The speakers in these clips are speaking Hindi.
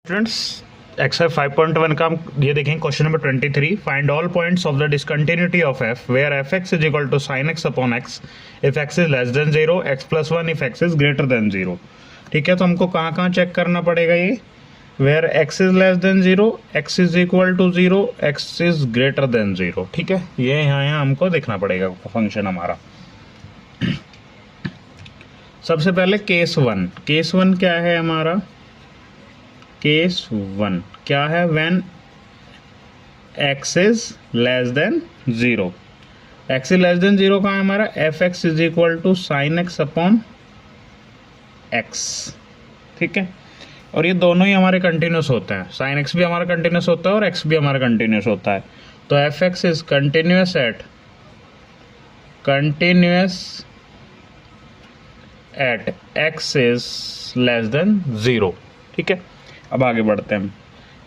स्टूडेंट्स एक्सरसाइज 5.1 का हम ये देखें question number 23 find all points of the discontinuity of f where f x is equal to sine x upon x if x is less than 0 x plus 1 if x is greater than 0। ठीक है, तो हमको कहाँ कहाँ चेक करना पड़ेगा ये where x is less than 0 x is equal to 0 x is greater than 0। ठीक है, ये यहाँ हमको देखना पड़ेगा फंक्शन हमारा। सबसे पहले केस वन क्या है हमारा? केस वन क्या है? When x is less than 0। X is less than 0 कहाँ है हमारा? F x is equal to sine x upon x. ठीक है, और ये दोनों ही हमारे कंटिन्यूस होते हैं, साइन एक्स भी हमारा कंटिन्यूस होता है और एक्स भी हमारा कंटिन्यूस होता है। तो F x is continuous at x is less than 0। ठीक है, अब आगे बढ़ते हैं।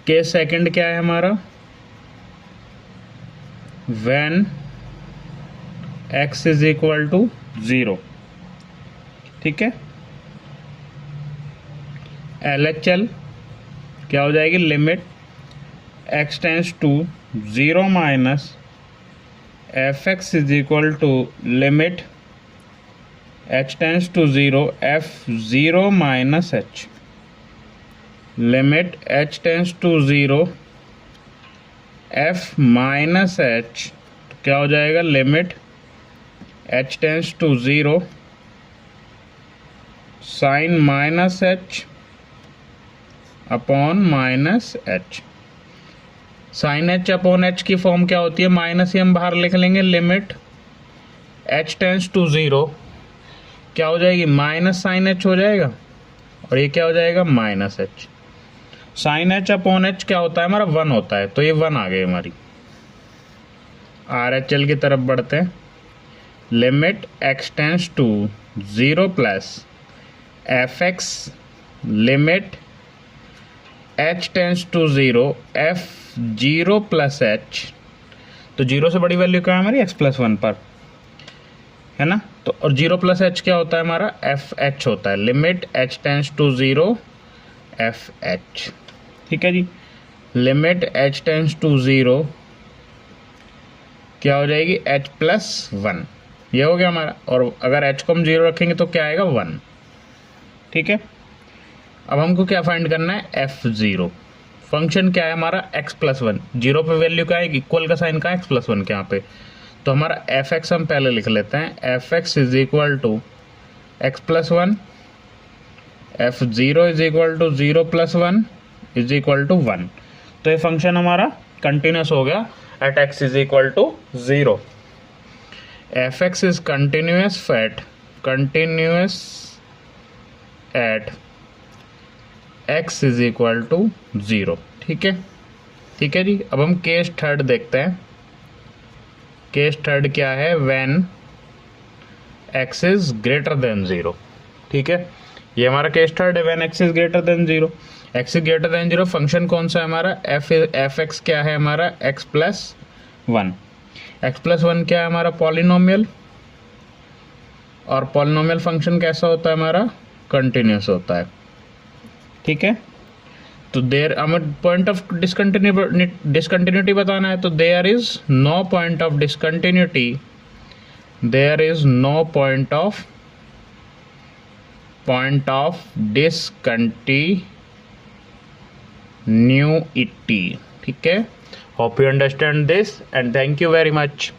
केस सेकंड क्या है हमारा? When x is equal to 0। ठीक है, LHL क्या हो जाएगी? Limit x tends to 0 minus f x is equal to limit h tends to 0 f 0 minus h. Limit h tends to 0 f minus h क्या हो जाएगा? Limit h tends to 0 sine minus h upon minus h। Sine h upon h की फॉर्म क्या होती है? माइनस ही हम बाहर लिख लेंगे। लिमिट h टेंस टू 0 क्या हो जाएगी? माइनस साइन h हो जाएगा और ये क्या हो जाएगा? Minus h। Sine h upon h क्या होता है हमारा? 1 होता है, तो ये 1 आ गई हमारी। RHL की तरफ बढ़ते हैं। Limit x tends to 0 plus f x limit h tends to 0 f 0 plus h। तो 0 से बड़ी वैल्यू क्या है हमारी? x प्लस 1 पर, है ना। तो और 0 प्लस h क्या होता है हमारा? एफ h होता है। Limit h tends to 0 f h. ठीक है जी, लिमिट h टेंस टू 0 क्या हो जाएगी? h plus 1। ये हो गया हमारा, और अगर h को हम 0 रखेंगे तो क्या आएगा? 1। ठीक है, अब हमको क्या फाइंड करना है? f0। फंक्शन क्या है हमारा? x plus 1। 0 पे वैल्यू क्या है? इक्वल का साइन का x प्लस 1 के यहाँ पे, तो हमारा एफ एक्स हम पहले लिख लेते हैं। F x is equal to x plus 1 f 0 is equal to 0 plus 1 is equal to 1। तो ये फंक्शन हमारा कंटिन्यूस हो गया at x is equal to 0। F x is continuous at x is equal to 0। ठीक है, ठीक है जी। अब हम केस थर्ड देखते हैं। केस थर्ड क्या है? When x is greater than 0। ठीक है, ये हमारा केस थर्ड है। When x is greater than 0, x is greater than 0 function कौन सा है हमारा? एफ एक्स क्या है हमारा? X plus 1। एक्स प्लस 1 क्या है हमारा? पॉलिनोमियल। और पॉलिनोमियल फंक्शन कैसा होता है हमारा? कंटिन्यूस होता है। ठीक है, तो देयर हमें पॉइंट ऑफ डिसकंटिन्यूटी बताना है, तो there is no point of discontinuity. There is no point of discontinuity। ठीक है, hope you understand this and thank you very much।